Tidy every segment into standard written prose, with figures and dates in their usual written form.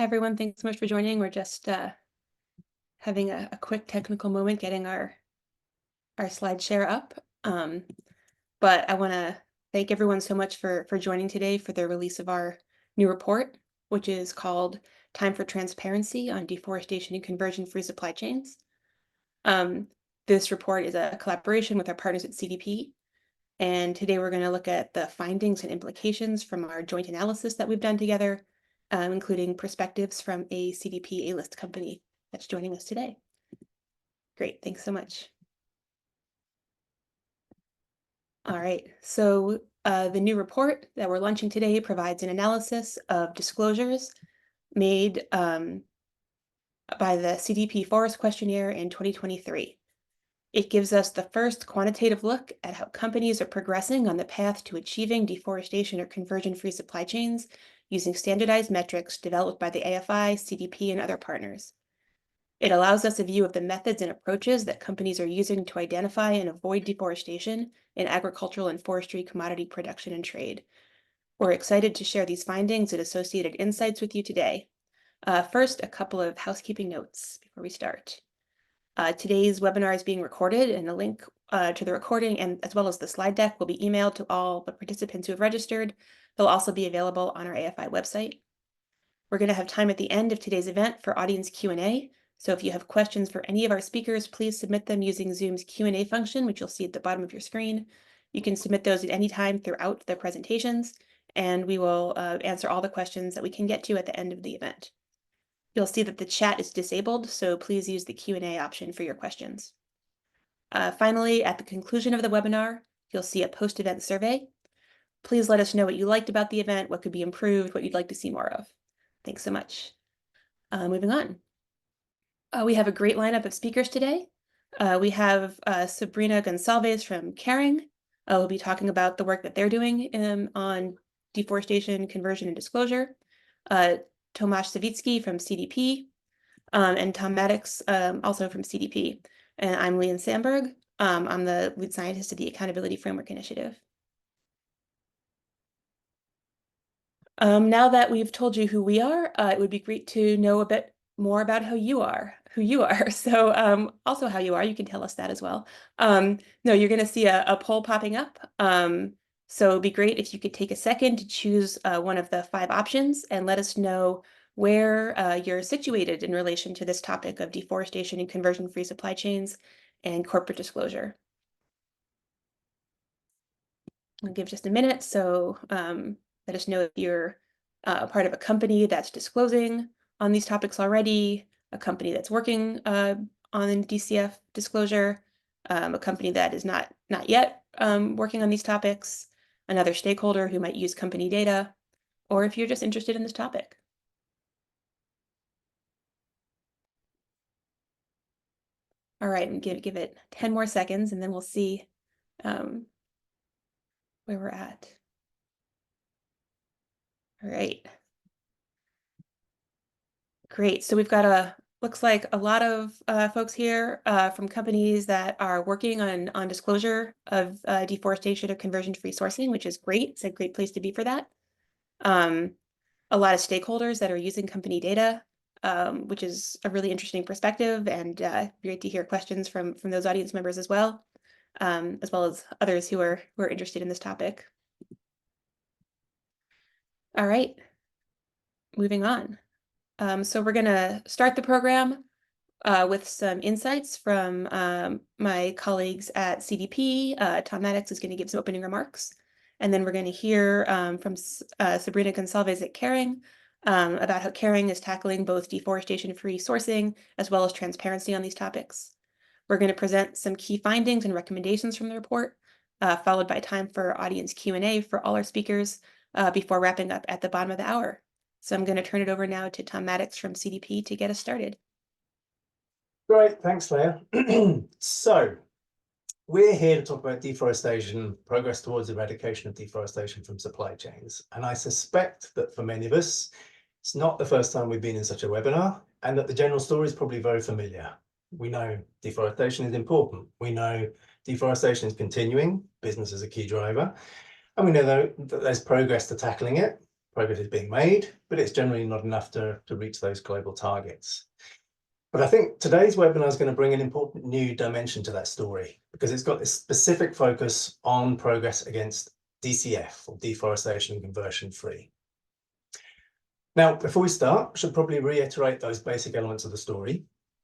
everyone. Thanks so much for joining. We're just having a quick technical moment getting our slide share up. But I want to thank everyone so much for joining today for the release of our new report, which is called Time for Transparency on Deforestation and Conversion-Free Supply Chains. This report is a collaboration with our partners at CDP. And today we're going to look at the findings and implications from our joint analysis that we've done together, including perspectives from a CDP A-list company that's joining us today. Great, thanks so much. All right, so the new report that we're launching today provides an analysis of disclosures made by the CDP Forest Questionnaire in 2023. It gives us the first quantitative look at how companies are progressing on the path to achieving deforestation or conversion-free supply chains using standardized metrics developed by the AFi, CDP, and other partners. It allows us a view of the methods and approaches that companies are using to identify and avoid deforestation in agricultural and forestry commodity production and trade. We're excited to share these findings and associated insights with you today. First, a couple of housekeeping notes before we start. Today's webinar is being recorded, and a link to the recording and as well as the slide deck will be emailed to all the participants who have registered. They'll also be available on our AFi website. We're going to have time at the end of today's event for audience Q&A. So if you have questions for any of our speakers, please submit them using Zoom's Q&A function, which you'll see at the bottom of your screen. You can submit those at any time throughout the presentations, and we will answer all the questions that we can get to at the end of the event. You'll see that the chat is disabled, so please use the Q&A option for your questions. Finally, at the conclusion of the webinar, you'll see a post-event survey. Please let us know what you liked about the event, what could be improved, what you'd like to see more of. Thanks so much. Moving on. We have a great lineup of speakers today. We have Sabrina Gonçalves from Kering. We'll be talking about the work that they're doing on deforestation, conversion, and disclosure. Tomasz Sawicki from CDP, and Maddox, also from CDP. And I'm Leah Samberg. I'm the lead scientist of the Accountability Framework Initiative. Now that we've told you who we are, it would be great to know a bit more about who you are. So also how you are, you can tell us that as well. No, you're going to see a poll popping up. So it'd be great if you could take a second to choose one of the 5 options and let us know where you're situated in relation to this topic of deforestation and conversion-free supply chains and corporate disclosure. I'll give just a minute, so let us know if you're part of a company that's disclosing on these topics already, a company that's working on DCF disclosure, a company that is not yet working on these topics, another stakeholder who might use company data, or if you're just interested in this topic. All right, and give it 10 more seconds, and then we'll see where we're at. All right. Great. So we've got looks like a lot of folks here from companies that are working on disclosure of deforestation or conversion-free sourcing, which is great. It's a great place to be for that. A lot of stakeholders that are using company data, which is a really interesting perspective, and great to hear questions from those audience members as well as others who are interested in this topic. All right, moving on. So we're going to start the program with some insights from my colleagues at CDP. Maddox is going to give some opening remarks. And then we're going to hear from Sabrina Gonçalves at Kering about how Kering is tackling both deforestation-free sourcing as well as transparency on these topics. We're going to present some key findings and recommendations from the report, followed by time for audience Q&A for all our speakers before wrapping up at the bottom of the hour. So I'm going to turn it over now to Maddox from CDP to get us started. Great, thanks, Leah. So we're here to talk about deforestation, progress towards eradication of deforestation from supply chains. And I suspect that for many of us, it's not the first time we've been in such a webinar, and that the general story is probably very familiar. We know deforestation is important. We know deforestation is continuing. Business is a key driver. And we know that there's progress to tackling it. progress is being made, but it's generally not enough to reach those global targets. But I think today's webinar is going to bring an important new dimension to that story, because it's got this specific focus on progress against DCF, or deforestation and conversion free. Now, before we start, I should probably reiterate those basic elements of the story.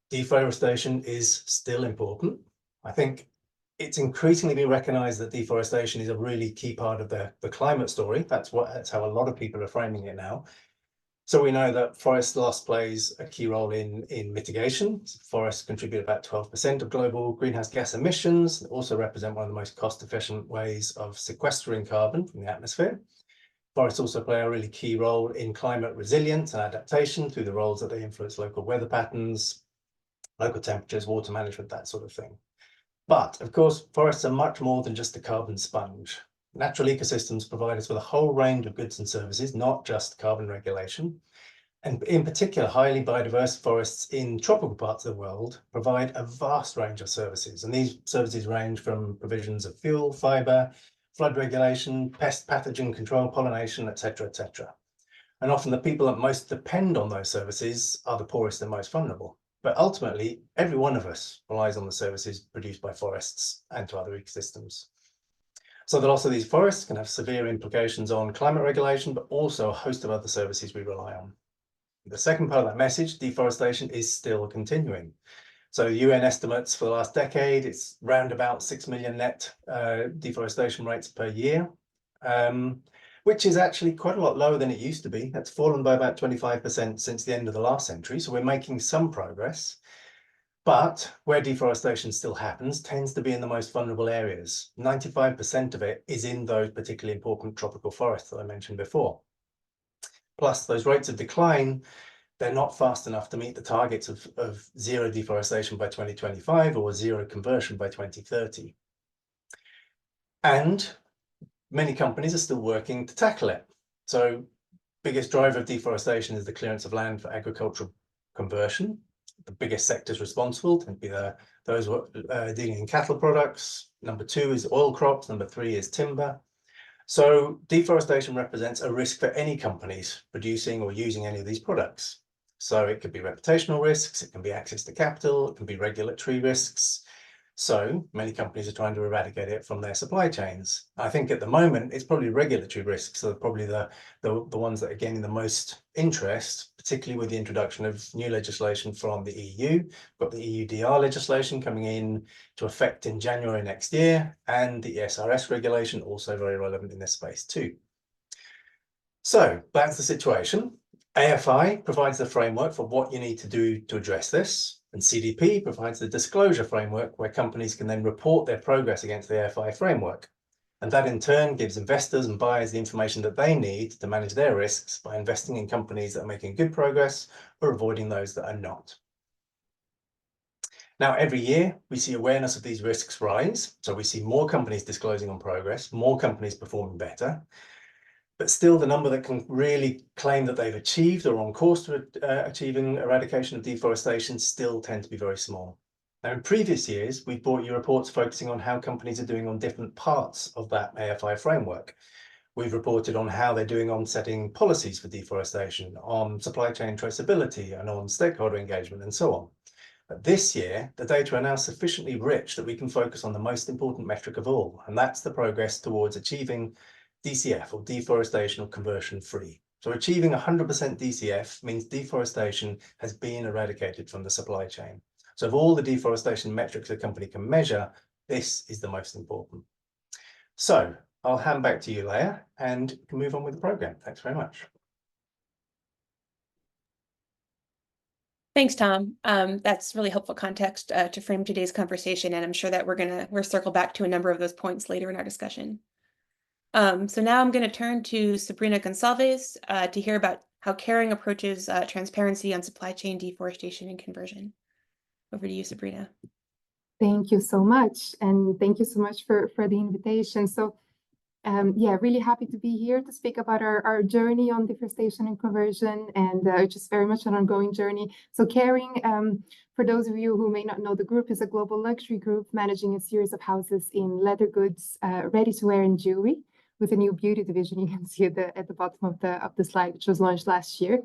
Deforestation is still important. I think it's increasingly been recognized that deforestation is a really key part of the climate story. That's how a lot of people are framing it now. So we know that forest loss plays a key role in mitigation. Forests contribute about 12% of global greenhouse gas emissions. They also represent one of the most cost-efficient ways of sequestering carbon from the atmosphere. Forests also play a really key role in climate resilience and adaptation through the roles that they influence local weather patterns, local temperatures, water management, that sort of thing. But of course, forests are much more than just a carbon sponge. Natural ecosystems provide us with a whole range of goods and services, not just carbon regulation. And in particular, highly biodiverse forests in tropical parts of the world provide a vast range of services. And these services range from provisions of fuel, fiber, flood regulation, pest pathogen control, pollination, etc., etc. And often the people that most depend on those services are the poorest and most vulnerable. But ultimately, every one of us relies on the services produced by forests and to other ecosystems. So the loss of these forests can have severe implications on climate regulation, but also a host of other services we rely on. The second part of that message, deforestation, is still continuing. So UN estimates for the last decade, it's round about 6 million net deforestation rates per year, which is actually quite a lot lower than it used to be. That's fallen by about 25% since the end of the last century. So we're making some progress. But where deforestation still happens tends to be in the most vulnerable areas. 95% of it is in those particularly important tropical forests that I mentioned before. Plus, those rates of decline, they're not fast enough to meet the targets of zero deforestation by 2025 or zero conversion by 2030. And many companies are still working to tackle it. So, biggest driver of deforestation is the clearance of land for agricultural conversion. The biggest sectors responsible tend to be those dealing in cattle products. Number 2 is oil crops. Number 3 is timber. So deforestation represents a risk for any companies producing or using any of these products. So it could be reputational risks, it can be access to capital, it can be regulatory risks. So many companies are trying to eradicate it from their supply chains. I think at the moment, it's probably regulatory risks. So probably the ones that are gaining the most interest, particularly with the introduction of new legislation from the EU. We've got the EUDR legislation coming in to effect in January next year, and the ESRS regulation, also very relevant in this space too. So that's the situation. AFi provides the framework for what you need to do to address this. And CDP provides the disclosure framework where companies can then report their progress against the AFi framework. And that in turn gives investors and buyers the information that they need to manage their risks by investing in companies that are making good progress or avoiding those that are not. Now, every year we see awareness of these risks rise. So we see more companies disclosing on progress, more companies performing better. But still, the number that can really claim that they've achieved or on course to achieving eradication of deforestation still tend to be very small. Now, in previous years, we've brought you reports focusing on how companies are doing on different parts of that AFi framework. We've reported on how they're doing on setting policies for deforestation, on supply chain traceability, and on stakeholder engagement, and so on. But this year, the data are now sufficiently rich that we can focus on the most important metric of all, and that's the progress towards achieving DCF, or deforestation or conversion free. So achieving 100% DCF means deforestation has been eradicated from the supply chain. So of all the deforestation metrics a company can measure, this is the most important. So I'll hand back to you, Leah, and can move on with the program. Thanks very much. Thanks, Tom. That's really helpful context to frame today's conversation, and I'm sure that we'll circle back to a number of those points later in our discussion. So now I'm going to turn to Sabrina Gonçalves to hear about how Kering approaches transparency on supply chain deforestation and conversion. Over to you, Sabrina. Thank you so much, and thank you so much for the invitation. So, yeah, really happy to be here to speak about our journey on deforestation and conversion, and just very much an ongoing journey. So Kering, for those of you who may not know, the group is a global luxury group managing a series of houses in leather goods, ready-to-wear and jewelry. with a new beauty division. You can see at the bottom of the slide, which was launched last year.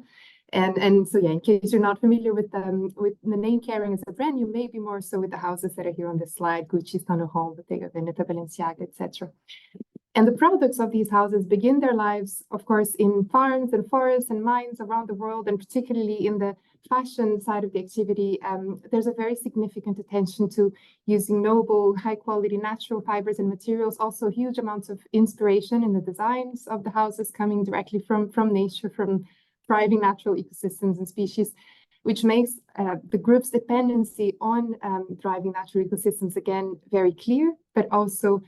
And so yeah, in case you're not familiar with the name Kering as a brand, you may be more so with the houses that are here on this slide: Gucci, Saint Laurent, Bottega Veneta, Balenciaga, etc. And the products of these houses begin their lives, of course, in farms and forests and mines around the world, and particularly in the fashion side of the activity. There's a very significant attention to using noble, high-quality natural fibers and materials, also huge amounts of inspiration in the designs of the houses coming directly from nature, from thriving natural ecosystems and species, which makes the group's dependency on thriving natural ecosystems, again, very clear, but also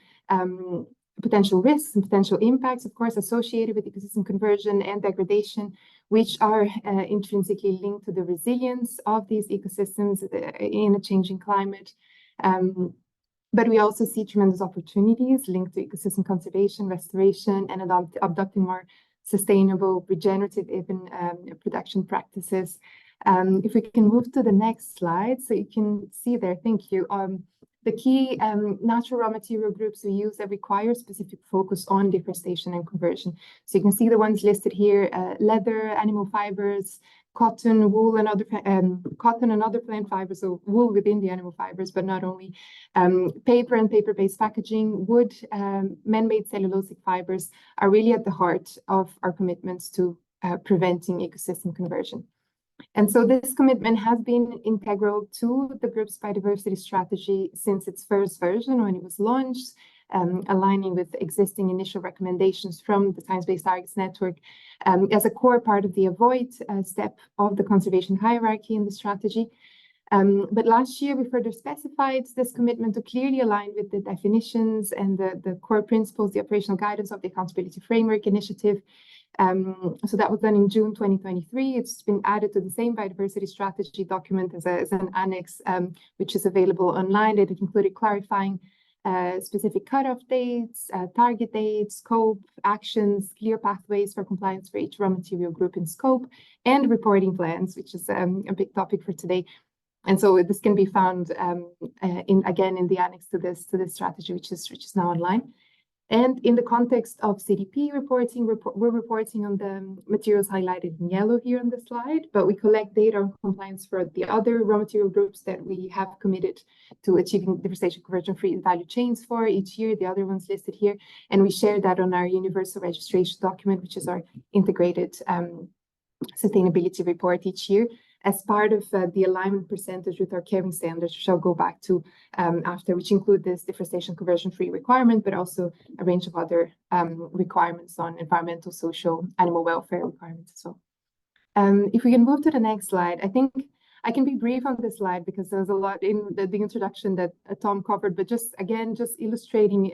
potential risks and potential impacts, of course, associated with ecosystem conversion and degradation, which are intrinsically linked to the resilience of these ecosystems in a changing climate. But we also see tremendous opportunities linked to ecosystem conservation, restoration, and adopting more sustainable, regenerative, even production practices. If we can move to the next slide, so you can see there, thank you. The key natural raw material groups we use that require specific focus on deforestation and conversion. So you can see the ones listed here: leather, animal fibers, cotton, wool, and other plant fibers. So wool within the animal fibers, but not only. Paper and paper-based packaging, wood, man-made cellulosic fibers are really at the heart of our commitments to preventing ecosystem conversion. And so this commitment has been integral to the group's biodiversity strategy since its first version when it was launched, aligning with existing initial recommendations from the Science Based Targets Network as a core part of the avoid step of the conservation hierarchy in the strategy. But last year, we further specified this commitment to clearly align with the definitions and the core principles, the operational guidance of the Accountability Framework Initiative. So that was done in June 2023. It's been added to the same biodiversity strategy document as an annex, which is available online. It included clarifying specific cutoff dates, target dates, scope, actions, clear pathways for compliance for each raw material group in scope, and reporting plans, which is a big topic for today. And so this can be found again in the annex to this strategy, which is now online. And in the context of CDP reporting, we're reporting on the materials highlighted in yellow here on the slide, but we collect data on compliance for the other raw material groups that we have committed to achieving deforestation conversion-free value chains for each year, the other ones listed here. And we share that on our universal registration document, which is our integrated sustainability report each year, as part of the alignment percentage with our Kering standards, which I'll go back to after, which include this deforestation conversion-free requirement, but also a range of other requirements on environmental, social, animal welfare requirements as well. If we can move to the next slide, I think I can be brief on this slide because there's a lot in the introduction that Tom covered, but just illustrating,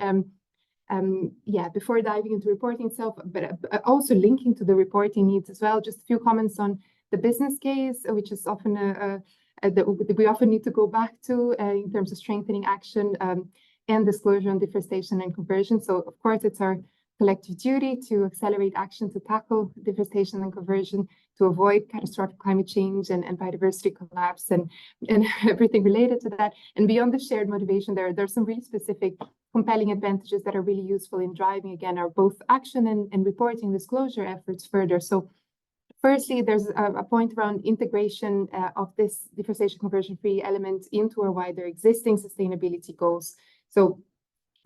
before diving into reporting itself, but also linking to the reporting needs as well, just a few comments on the business case, which is often that we often need to go back to in terms of strengthening action and disclosure on deforestation and conversion. So, of course, it's our collective duty to accelerate action to tackle deforestation and conversion, to avoid catastrophic climate change and biodiversity collapse and everything related to that. And beyond the shared motivation, there's some really specific, compelling advantages that are really useful in driving, again, our both action and reporting disclosure efforts further. So, firstly, there's a point around integration of this deforestation conversion-free element into our wider existing sustainability goals. So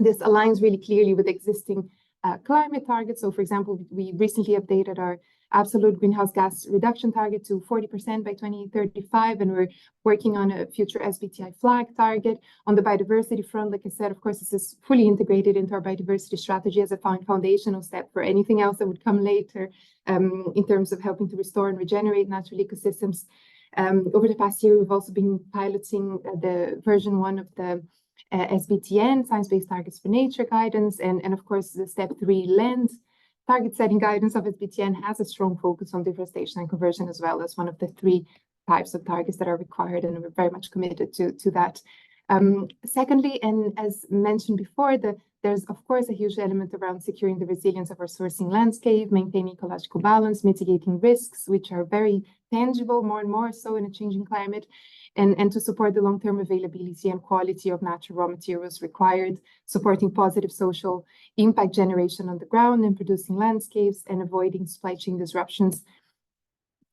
this aligns really clearly with existing climate targets. So, for example, we recently updated our absolute greenhouse gas reduction target to 40% by 2035, and we're working on a future SBTi flag target. On the biodiversity front, like I said, of course, this is fully integrated into our biodiversity strategy as a foundational step for anything else that would come later in terms of helping to restore and regenerate natural ecosystems. Over the past year, we've also been piloting the version 1 of the SBTN, Science-Based Targets for Nature guidance, and of course, the step 3 land target setting guidance of SBTN has a strong focus on deforestation and conversion as well as one of the 3 types of targets that are required, and we're very much committed to that. Secondly, and as mentioned before, the there's, of course, a huge element around securing the resilience of our sourcing landscape, maintaining ecological balance, mitigating risks, which are very tangible, more and more so in a changing climate, and to support the long-term availability and quality of natural raw materials required, supporting positive social impact generation on the ground and producing landscapes, and avoiding supply chain disruptions.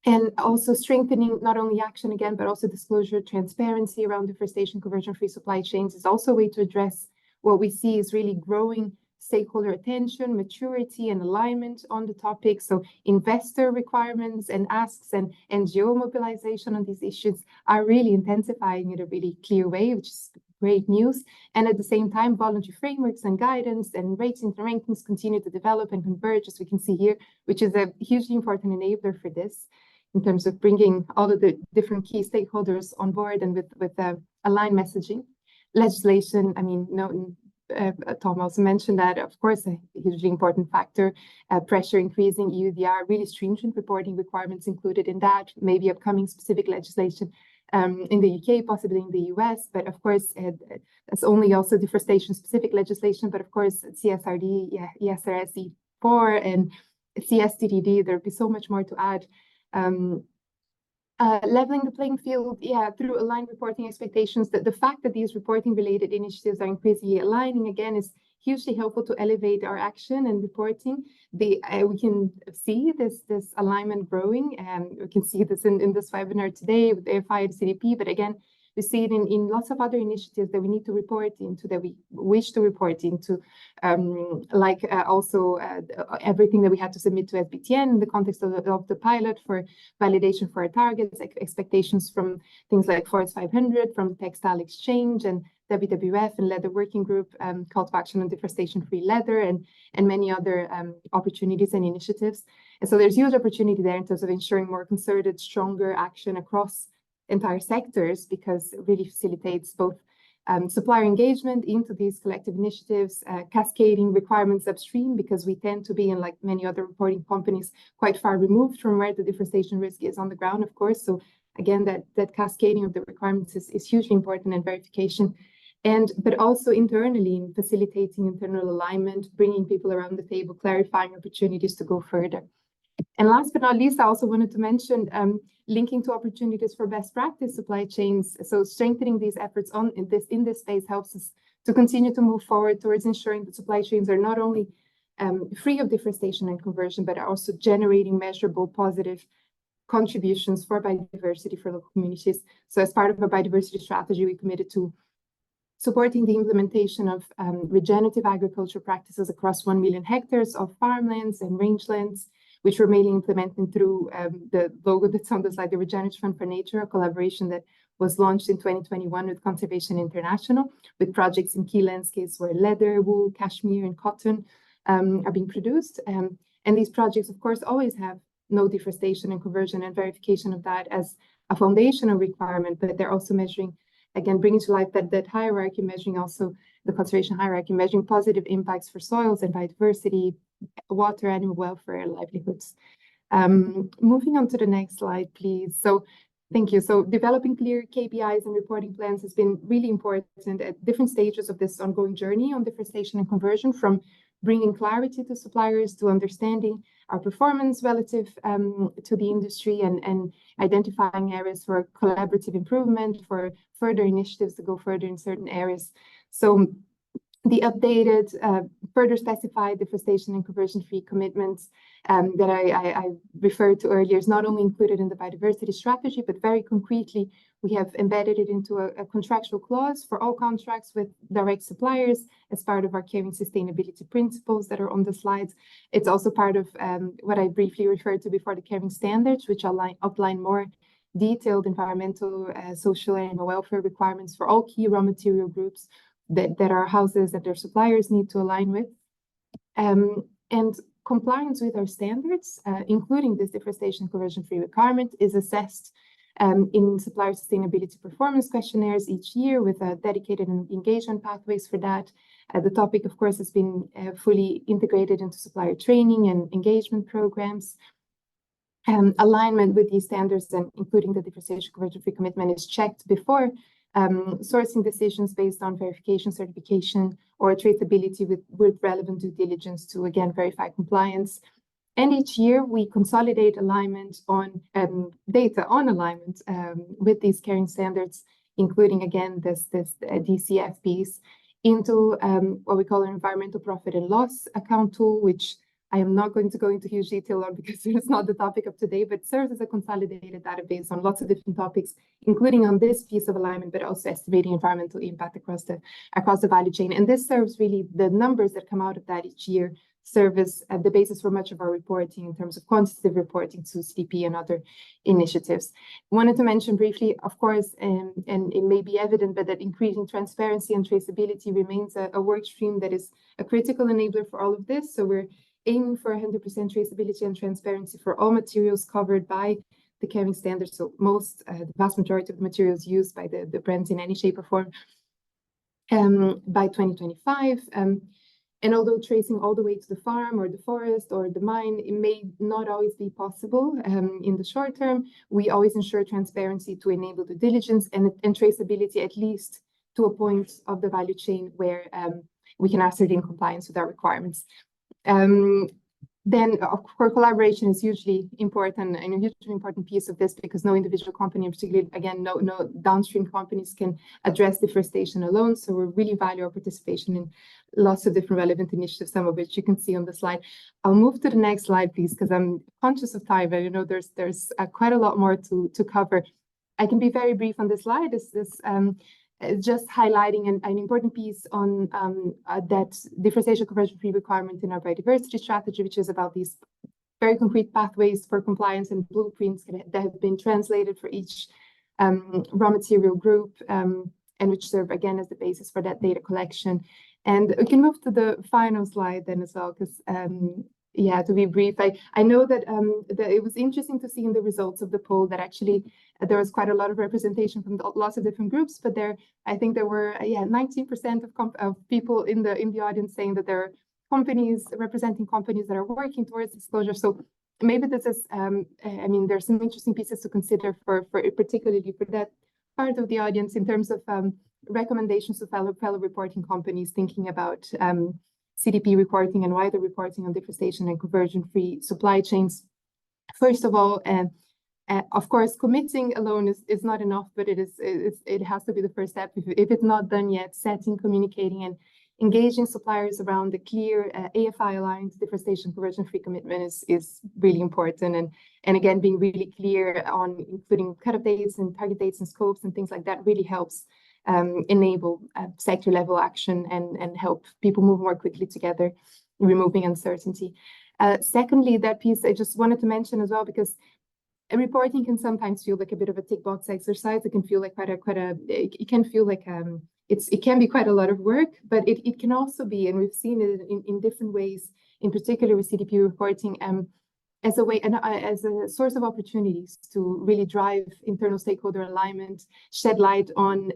And also strengthening not only action again, but also disclosure, transparency around deforestation, conversion-free supply chains is also a way to address what we see is really growing stakeholder attention, maturity, and alignment on the topic. So investor requirements and asks and NGO mobilization on these issues are really intensifying in a really clear way, which is great news. And at the same time, voluntary frameworks and guidance and ratings and rankings continue to develop and converge, as we can see here, which is a hugely important enabler for this in terms of bringing all of the different key stakeholders on board and with aligned messaging. Legislation, I mean, Tom also mentioned that, of course, a hugely important factor, pressure increasing, EUDR, really stringent reporting requirements included in that, maybe upcoming specific legislation in the UK, possibly in the US, but of course, that's only also deforestation-specific legislation, but of course, CSRD, ESRS E4 and CSTDD, there'd be so much more to add. Leveling the playing field, through aligned reporting expectations. The fact that these reporting-related initiatives are increasingly aligning, again, is hugely helpful to elevate our action and reporting. We can see this alignment growing, and we can see this in this webinar today with AFi and CDP, but again, we see it in lots of other initiatives that we need to report into, that we wish to report into, also everything that we had to submit to SBTN in the context of the pilot for validation for our targets, expectations from things like Forest 500, from the Textile Exchange and WWF and Leather Working Group, Call to Action on Deforestation-Free Leather, and many other opportunities and initiatives. And so there's huge opportunity there in terms of ensuring more concerted, stronger action across entire sectors, because it really facilitates both supplier engagement into these collective initiatives, cascading requirements upstream, because we tend to be, in like many other reporting companies, quite far removed from where the deforestation risk is on the ground, of course. So again, that cascading of the requirements is hugely important, and verification. But also internally in facilitating internal alignment, bringing people around the table, clarifying opportunities to go further. And last but not least, I also wanted to mention linking to opportunities for best practice supply chains. So strengthening these efforts in this space helps us to continue to move forward towards ensuring that supply chains are not only free of deforestation and conversion, but are also generating measurable positive contributions for biodiversity for local communities. So as part of our biodiversity strategy, we committed to supporting the implementation of regenerative agriculture practices across 1 million hectares of farmlands and rangelands, which we're mainly implementing through the logo that's on the slide, the Regenerative Fund for Nature, a collaboration that was launched in 2021 with Conservation International, with projects in key landscapes where leather, wool, cashmere, and cotton are being produced. And these projects, of course, always have no deforestation and conversion and verification of that as a foundational requirement, but they're also measuring, again, bringing to life that hierarchy, measuring also the conservation hierarchy, measuring positive impacts for soils and biodiversity, water, animal welfare, livelihoods. Moving on to the next slide, please. So thank you. So developing clear KPIs and reporting plans has been really important at different stages of this ongoing journey on deforestation and conversion, from bringing clarity to suppliers to understanding our performance relative to the industry, and identifying areas for collaborative improvement, for further initiatives to go further in certain areas. So the updated, further specified deforestation and conversion-free commitments that I referred to earlier is not only included in the biodiversity strategy, but very concretely, we have embedded it into a contractual clause for all contracts with direct suppliers as part of our Kering sustainability principles that are on the slides. It's also part of what I briefly referred to before, the Kering standards, which outline more detailed environmental, social, and animal welfare requirements for all key raw material groups that our houses and their suppliers need to align with. And compliance with our standards, including this deforestation conversion-free requirement, is assessed in supplier sustainability performance questionnaires each year, with dedicated engagement pathways for that. The topic, of course, has been fully integrated into supplier training and engagement programs. Alignment with these standards, and including the deforestation conversion-free commitment, is checked before sourcing decisions based on verification, certification, or traceability with relevant due diligence to, again, verify compliance. And each year we consolidate alignment on data on alignment with these Kering standards, including, again, this DCF piece, into what we call an environmental profit and loss account tool, which I am not going to go into huge detail on because it's not the topic of today, but serves as a consolidated database on lots of different topics, including on this piece of alignment, but also estimating environmental impact across the value chain. And this serves really the numbers that come out of that each year serve as the basis for much of our reporting in terms of quantitative reporting to CDP and other initiatives. Wanted to mention briefly, of course, and it may be evident, but that increasing transparency and traceability remains a work stream that is a critical enabler for all of this. So we're aiming for 100% traceability and transparency for all materials covered by the Kering standards. So the vast majority of the materials used by the brands in any shape or form by 2025. And although tracing all the way to the farm or the forest or the mine, it may not always be possible in the short term, we always ensure transparency to enable the diligence and traceability, at least to a point of the value chain where we can ascertain compliance with our requirements. Then, of course, collaboration is hugely important and a hugely important piece of this, because no individual company, and particularly, again, no downstream companies can address deforestation alone. So we really value our participation in lots of different relevant initiatives, some of which you can see on the slide. I'll move to the next slide, please, because I'm conscious of time. And, you know, there's quite a lot more to cover. I can be very brief on this slide. Just highlighting an important piece on that deforestation conversion-free requirement in our biodiversity strategy, which is about these very concrete pathways for compliance and blueprints that have been translated for each raw material group, and which serve, again, as the basis for that data collection. And we can move to the final slide then as well, because yeah, to be brief, I know that it was interesting to see in the results of the poll that actually there was quite a lot of representation from lots of different groups, but I think there were 19% of people in the audience saying that there are companies representing companies that are working towards disclosure. So maybe this is, I mean, there's some interesting pieces to consider for particularly for that part of the audience in terms of recommendations to fellow reporting companies thinking about CDP reporting and wider reporting on deforestation and conversion-free supply chains. First of all, of course, committing alone is not enough, but it has to be the first step. If it's not done yet, setting, communicating, and engaging suppliers around a clear AFi-aligned deforestation conversion-free commitment is really important. And again, being really clear on including cut-off dates and target dates and scopes and things like that really helps enable sector-level action and help people move more quickly together, removing uncertainty. Secondly, that piece I just wanted to mention as well, because reporting can sometimes feel like a bit of a tick box exercise. It can feel like it can feel like it can be quite a lot of work, but it can also be, and we've seen it in different ways, in particular with CDP reporting, as a way and as a source of opportunities to really drive internal stakeholder alignment, shed light on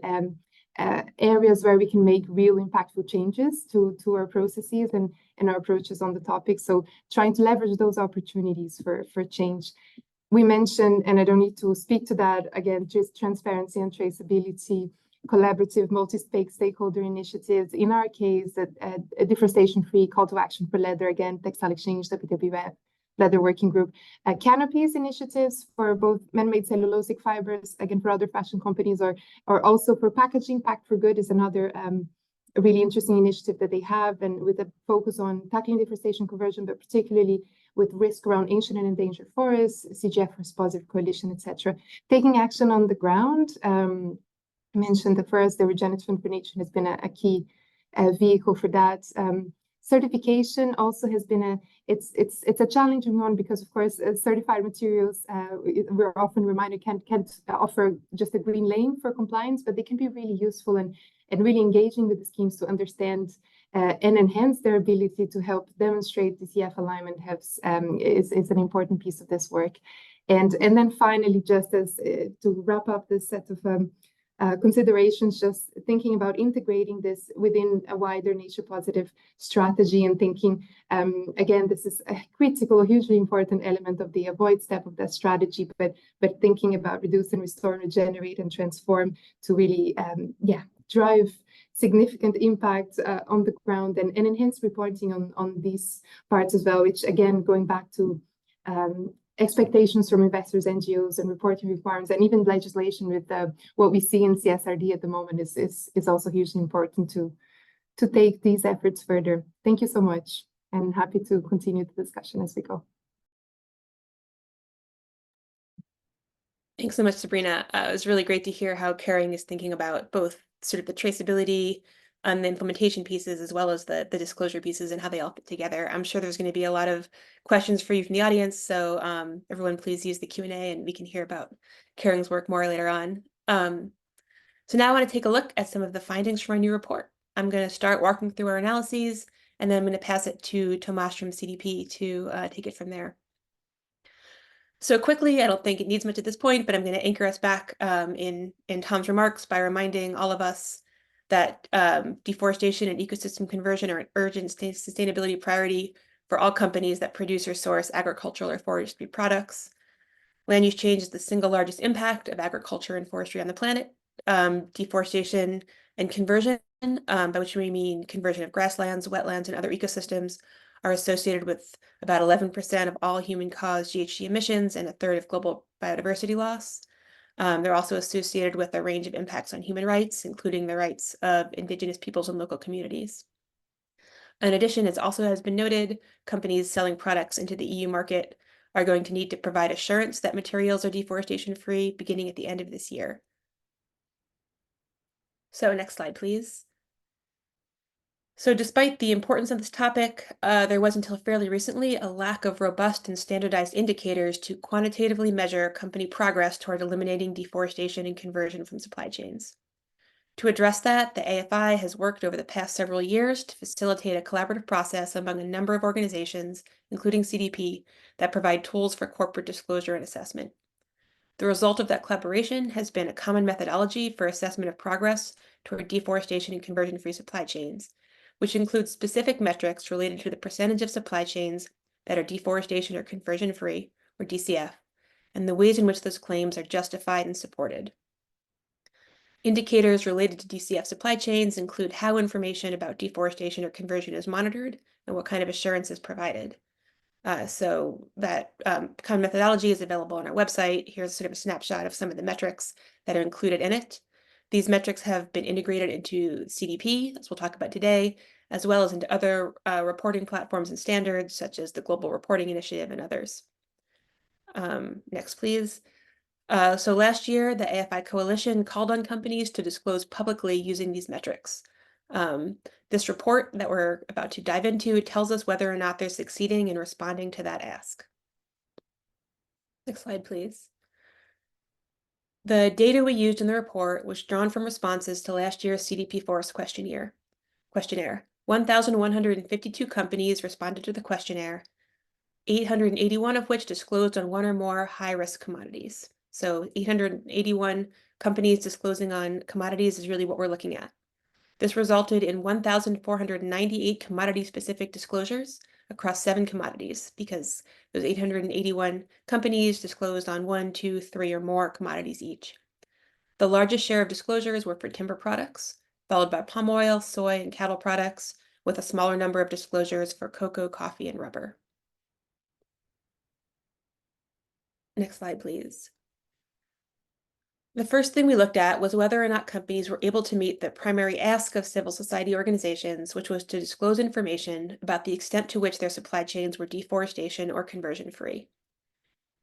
areas where we can make real impactful changes to our processes and our approaches on the topic. So trying to leverage those opportunities for change. We mentioned, and I don't need to speak to that again, just transparency and traceability, collaborative multi-stakeholder initiatives. In our case, a deforestation-free call to action for leather, again, Textile Exchange, WWF, Leather Working Group, canopies initiatives for both man-made cellulosic fibers, again, for other fashion companies, or also for packaging. Packed for Good is another really interesting initiative that they have, and with a focus on tackling deforestation conversion, but particularly with risk around ancient and endangered forests, CGF Responsive Coalition, etc. Taking action on the ground. I mentioned the first, the Regenerative Fund for Nature has been a key vehicle for that. Certification also has been it's a challenging one because, of course, certified materials, we're often reminded, can't offer just a green lane for compliance, but they can be really useful and really engaging with the schemes to understand and enhance their ability to help demonstrate DCF alignment is an important piece of this work. And then finally, just as to wrap up this set of considerations, just thinking about integrating this within a wider nature positive strategy and thinking, again, this is a critical, hugely important element of the avoid step of that strategy, but thinking about reduce and restore and regenerate and transform to really, drive significant impact on the ground and enhance reporting on these parts as well, which again, going back to expectations from investors, NGOs, and reporting requirements, and even legislation with what we see in CSRD at the moment is also hugely important to take these efforts further. Thank you so much, and happy to continue the discussion as we go. Thanks so much, Sabrina. It was really great to hear how Kering is thinking about both sort of the traceability and the implementation pieces, as well as the disclosure pieces and how they all fit together. I'm sure there's going to be a lot of questions for you from the audience, so everyone please use the Q&A and we can hear about Kering's work more later on. So now I want to take a look at some of the findings from our new report. I'm going to start walking through our analyses, and then I'm going to pass it to Tomasz from CDP to take it from there. So quickly, I don't think it needs much at this point, but I'm going to anchor us back in Tom's remarks by reminding all of us that deforestation and ecosystem conversion are an urgent sustainability priority for all companies that produce or source agricultural or forestry products. Land use change is the single largest impact of agriculture and forestry on the planet. Deforestation and conversion, by which we mean conversion of grasslands, wetlands, and other ecosystems, are associated with about 11% of all human-caused GHG emissions and a third of global biodiversity loss. They're also associated with a range of impacts on human rights, including the rights of Indigenous peoples and local communities. In addition, as also has been noted, companies selling products into the EU market are going to need to provide assurance that materials are deforestation-free beginning at the end of this year. So next slide, please. So despite the importance of this topic, there was until fairly recently a lack of robust and standardized indicators to quantitatively measure company progress toward eliminating deforestation and conversion from supply chains. To address that, the AFI has worked over the past several years to facilitate a collaborative process among a number of organizations, including CDP, that provide tools for corporate disclosure and assessment. The result of that collaboration has been a common methodology for assessment of progress toward deforestation and conversion-free supply chains, which includes specific metrics related to the percentage of supply chains that are deforestation or conversion-free, or DCF, and the ways in which those claims are justified and supported. Indicators related to DCF supply chains include how information about deforestation or conversion is monitored and what kind of assurance is provided. So that common methodology is available on our website. Here's sort of a snapshot of some of the metrics that are included in it. These metrics have been integrated into CDP, as we'll talk about today, as well as into other reporting platforms and standards, such as the Global Reporting Initiative and others. Next, please. So last year, the AFI Coalition called on companies to disclose publicly using these metrics. This report that we're about to dive into tells us whether or not they're succeeding in responding to that ask. Next slide, please. The data we used in the report was drawn from responses to last year's CDP Forest questionnaire. 1,152 companies responded to the questionnaire, 881 of which disclosed on one or more high-risk commodities. So 881 companies disclosing on commodities is really what we're looking at. This resulted in 1,498 commodity-specific disclosures across 7 commodities, because those 881 companies disclosed on 1, 2, 3, or more commodities each. The largest share of disclosures were for timber products, followed by palm oil, soy, and cattle products, with a smaller number of disclosures for cocoa, coffee, and rubber. Next slide, please. The first thing we looked at was whether or not companies were able to meet the primary ask of civil society organizations, which was to disclose information about the extent to which their supply chains were deforestation or conversion-free.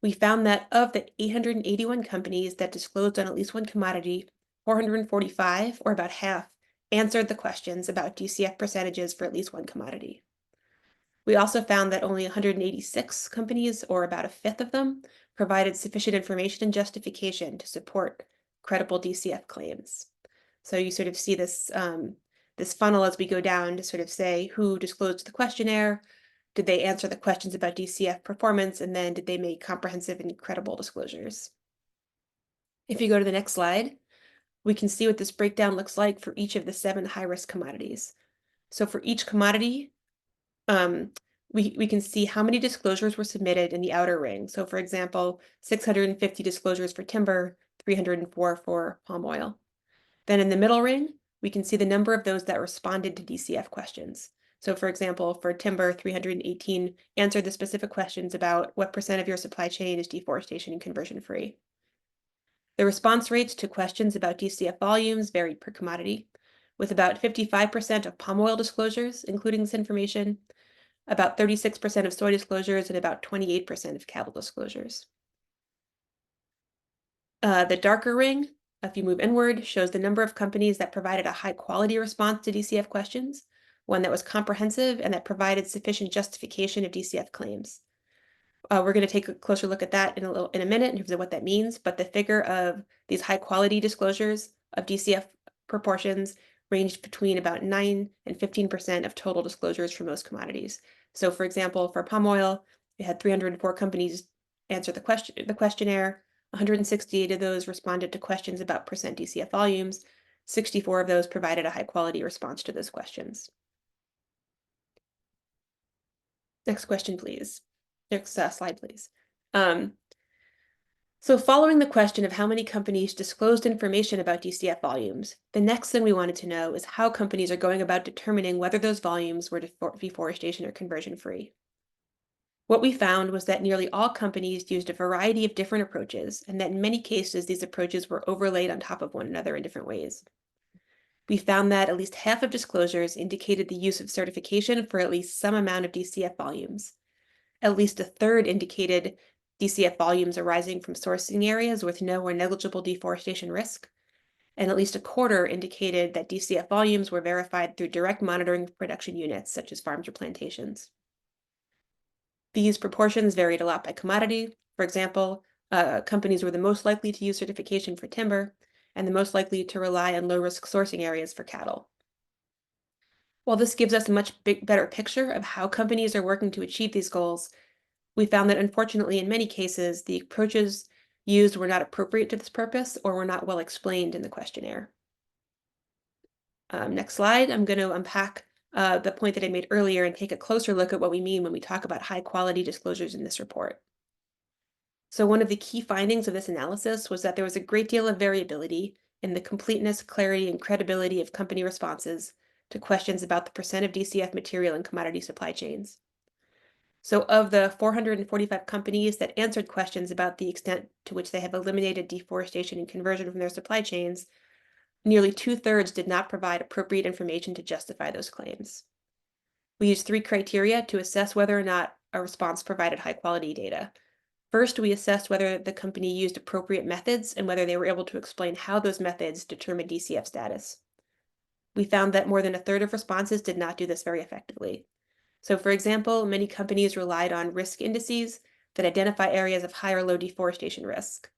We found that of the 881 companies that disclosed on at least one commodity, 445, or about half, answered the questions about DCF percentages for at least one commodity. We also found that only 186 companies, or about a fifth of them, provided sufficient information and justification to support credible DCF claims. So you sort of see this, this funnel as we go down to sort of say who disclosed the questionnaire, did they answer the questions about DCF performance, and then did they make comprehensive and credible disclosures. If you go to the next slide, we can see what this breakdown looks like for each of the 7 high-risk commodities. So for each commodity, we can see how many disclosures were submitted in the outer ring. So for example, 650 disclosures for timber, 304 for palm oil. Then in the middle ring, we can see the number of those that responded to DCF questions. So for example, for timber, 318 answered the specific questions about what % of your supply chain is deforestation and conversion free. The response rates to questions about DCF volumes varied per commodity, with about 55% of palm oil disclosures including this information, about 36% of soy disclosures, and about 28% of cattle disclosures. The darker ring, if you move inward, shows the number of companies that provided a high quality response to DCF questions, one that was comprehensive and that provided sufficient justification of DCF claims. We're going to take a closer look at that in a minute in terms of what that means, but the figure of these high quality disclosures of DCF proportions ranged between about 9 and 15% of total disclosures for most commodities. So for example, for palm oil, we had 304 companies answer the questionnaire. 168 of those responded to questions about % DCF volumes. 64 of those provided a high quality response to those questions. Next question, please. Next slide, please. So following the question of how many companies disclosed information about DCF volumes, the next thing we wanted to know is how companies are going about determining whether those volumes were deforestation or conversion free. What we found was that nearly all companies used a variety of different approaches, and that in many cases these approaches were overlaid on top of one another in different ways. We found that at least half of disclosures indicated the use of certification for at least some amount of DCF volumes. At least a third indicated DCF volumes arising from sourcing areas with no or negligible deforestation risk, and at least a quarter indicated that DCF volumes were verified through direct monitoring of production units, such as farms or plantations. These proportions varied a lot by commodity. For example, companies were the most likely to use certification for timber and the most likely to rely on low-risk sourcing areas for cattle. While this gives us a much better picture of how companies are working to achieve these goals, we found that unfortunately in many cases, the approaches used were not appropriate to this purpose or were not well explained in the questionnaire. Next slide, I'm going to unpack the point that I made earlier and take a closer look at what we mean when we talk about high quality disclosures in this report. So one of the key findings of this analysis was that there was a great deal of variability in the completeness, clarity, and credibility of company responses to questions about the % of DCF material in commodity supply chains. So of the 445 companies that answered questions about the extent to which they have eliminated deforestation and conversion from their supply chains, nearly 2/3 did not provide appropriate information to justify those claims. We used 3 criteria to assess whether or not a response provided high-quality data. First, we assessed whether the company used appropriate methods and whether they were able to explain how those methods determined DCF status. We found that more than a third of responses did not do this very effectively. So for example, many companies relied on risk indices that identify areas of high or low deforestation risk.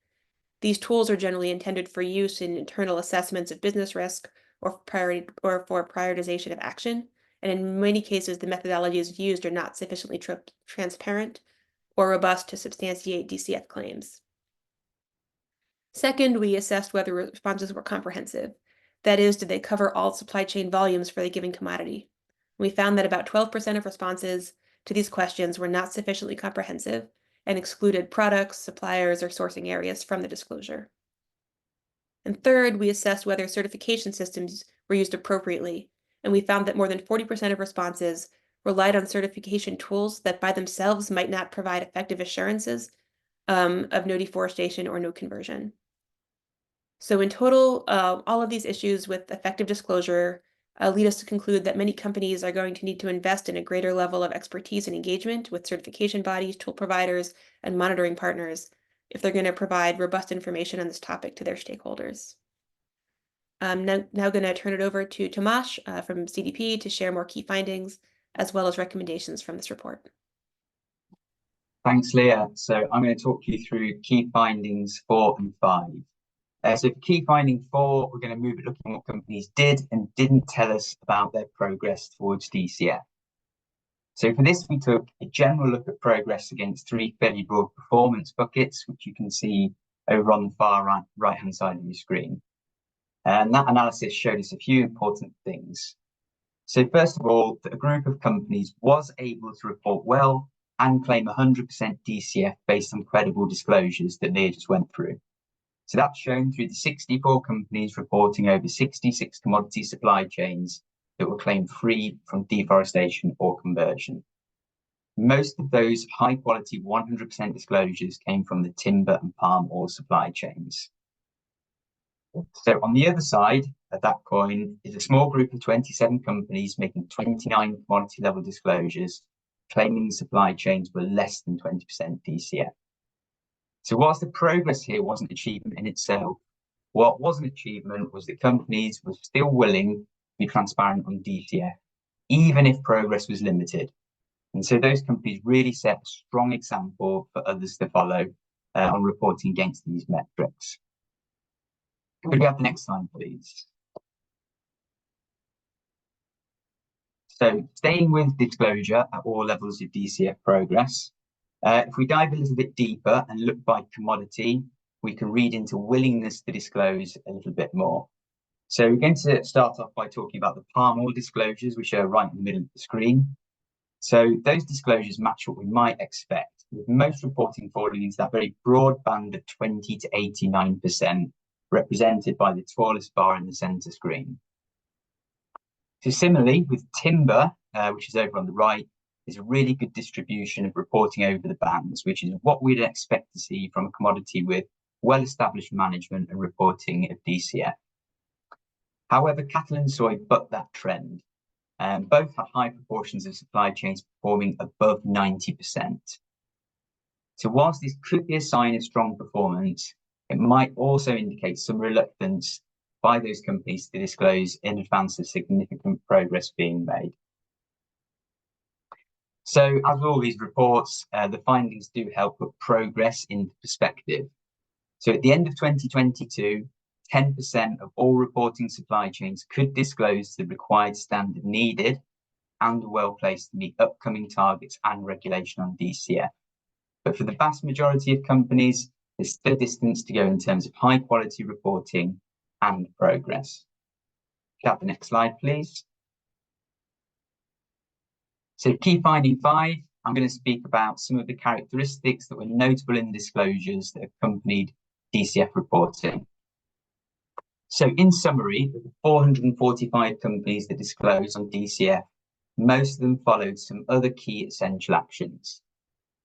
These tools are generally intended for use in internal assessments of business risk or for prioritization of action, and in many cases the methodologies used are not sufficiently transparent or robust to substantiate DCF claims. Second, we assessed whether responses were comprehensive. That is, did they cover all supply chain volumes for the given commodity? We found that about 12% of responses to these questions were not sufficiently comprehensive and excluded products, suppliers, or sourcing areas from the disclosure. And third, we assessed whether certification systems were used appropriately, and we found that more than 40% of responses relied on certification tools that by themselves might not provide effective assurances of no deforestation or no conversion. So in total, all of these issues with effective disclosure lead us to conclude that many companies are going to need to invest in a greater level of expertise and engagement with certification bodies, tool providers, and monitoring partners if they're going to provide robust information on this topic to their stakeholders. I'm now going to turn it over to Tomasz from CDP to share more key findings as well as recommendations from this report. Thanks, Leah. So I'm going to talk you through key findings 4 and 5. So for key finding 4, we're going to move at looking at what companies did and didn't tell us about their progress towards DCF. So for this, we took a general look at progress against 3 fairly broad performance buckets, which you can see over on the far right-hand side of your screen. And that analysis showed us a few important things. So first of all, that a group of companies was able to report well and claim 100% DCF based on credible disclosures that Leah just went through. So that's shown through the 64 companies reporting over 66 commodity supply chains that were claimed free from deforestation or conversion. Most of those high quality 100% disclosures came from the timber and palm oil supply chains. So on the other side of that coin is a small group of 27 companies making 29 commodity level disclosures, claiming the supply chains were less than 20% DCF. So whilst the progress here wasn't achievement in itself, what was an achievement was that companies were still willing to be transparent on DCF, even if progress was limited. And so those companies really set a strong example for others to follow on reporting against these metrics. Could we have the next slide, please? So staying with disclosure at all levels of DCF progress, if we dive a little bit deeper and look by commodity, we can read into willingness to disclose a little bit more. So we're going to start off by talking about the palm oil disclosures, which are right in the middle of the screen. So those disclosures match what we might expect, with most reporting falling into that very broad band of 20 to 89%, represented by the tallest bar in the center screen. So similarly, with timber, which is over on the right, is a really good distribution of reporting over the bands, which is what we'd expect to see from a commodity with well-established management and reporting of DCF. However, cattle and soy buck that trend. Both have high proportions of supply chains performing above 90%. So whilst this could be a sign of strong performance, it might also indicate some reluctance by those companies to disclose in advance of significant progress being made. So as with all these reports, the findings do help put progress into perspective. So at the end of 2022, 10% of all reporting supply chains could disclose the required standard needed and are well placed to meet upcoming targets and regulation on DCF. But for the vast majority of companies, there's still distance to go in terms of high quality reporting and progress. Could I have the next slide, please? So key finding 5, I'm going to speak about some of the characteristics that were notable in disclosures that accompanied DCF reporting. So in summary, of the 445 companies that disclose on DCF, most of them followed some other key essential actions.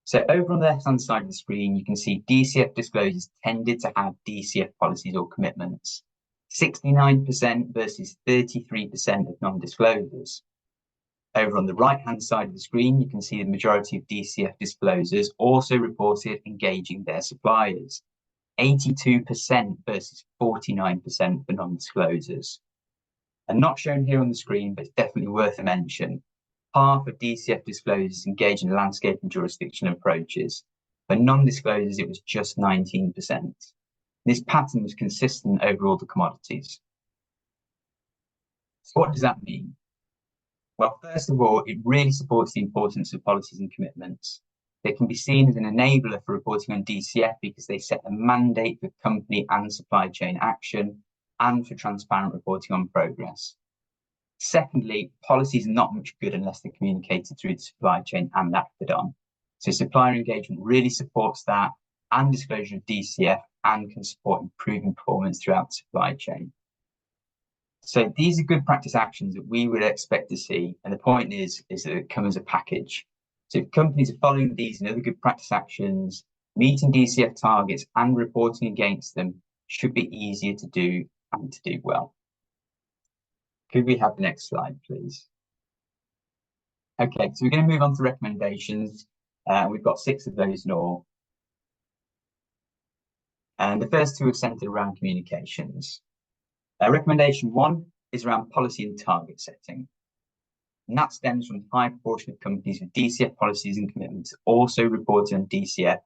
So over on the left-hand side of the screen, you can see DCF disclosures tended to have DCF policies or commitments, 69% versus 33% of non-disclosures. Over on the right-hand side of the screen, you can see the majority of DCF disclosures also reported engaging their suppliers, 82% versus 49% for non-disclosures. And not shown here on the screen, but it's definitely worth a mention, half of DCF disclosures engage in landscape and jurisdiction approaches. For non-disclosures, it was just 19%. This pattern was consistent over all the commodities. So what does that mean? Well, first of all, it really supports the importance of policies and commitments. They can be seen as an enabler for reporting on DCF because they set a mandate for company and supply chain action and for transparent reporting on progress. Secondly, policies are not much good unless they're communicated through the supply chain and acted on. So supplier engagement really supports that and disclosure of DCF and can support improving performance throughout the supply chain. So these are good practice actions that we would expect to see. And the point is that it comes as a package. So if companies are following these and other good practice actions, meeting DCF targets and reporting against them should be easier to do and to do well. Could we have the next slide, please? Okay, so we're going to move on to recommendations. We've got 6 of those in all. And the first 2 are centered around communications. Recommendation 1 is around policy and target setting. And that stems from the high proportion of companies with DCF policies and commitments also reporting on DCF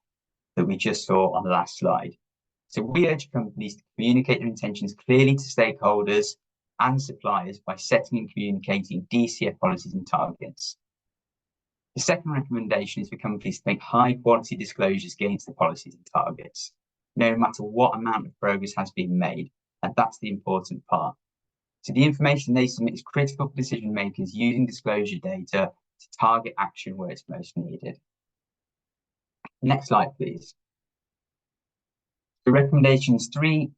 that we just saw on the last slide. So we urge companies to communicate their intentions clearly to stakeholders and suppliers by setting and communicating DCF policies and targets. The second recommendation is for companies to make high quality disclosures against the policies and targets, no matter what amount of progress has been made. And that's the important part. So the information they submit is critical for decision makers using disclosure data to target action where it's most needed. Next slide, please. The recommendations 3,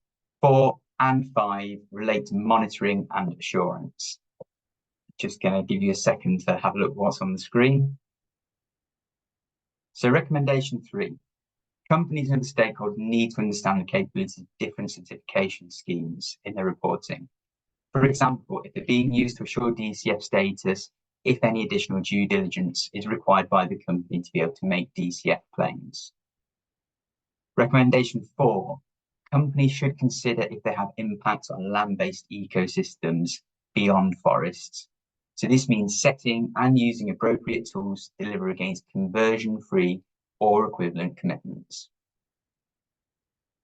4, and 5 relate to monitoring and assurance. Just going to give you a second to have a look at what's on the screen. So recommendation 3, companies and the stakeholders need to understand the capabilities of different certification schemes in their reporting. For example, if they're being used to assure DCF status, if any additional due diligence is required by the company to be able to make DCF claims. Recommendation 4, companies should consider if they have impacts on land-based ecosystems beyond forests. So this means setting and using appropriate tools to deliver against conversion-free or equivalent commitments.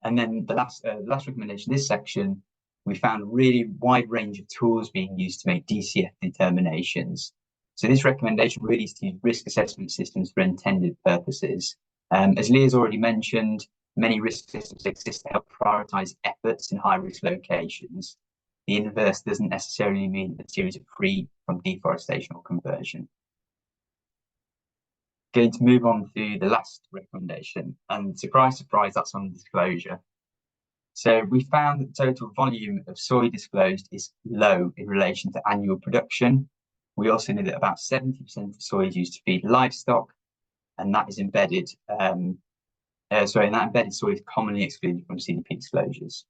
And then the last recommendation, this section, we found a really wide range of tools being used to make DCF determinations. So this recommendation really is to use risk assessment systems for intended purposes. As Leah's already mentioned, many risk systems exist to help prioritize efforts in high-risk locations. The inverse doesn't necessarily mean that series are free from deforestation or conversion. Going to move on to the last recommendation, and surprise, surprise, that's on disclosure. So we found that the total volume of soy disclosed is low in relation to annual production. We also know that about 70% of soy is used to feed livestock, and that is embedded. And that embedded soy is commonly excluded from CDP disclosures.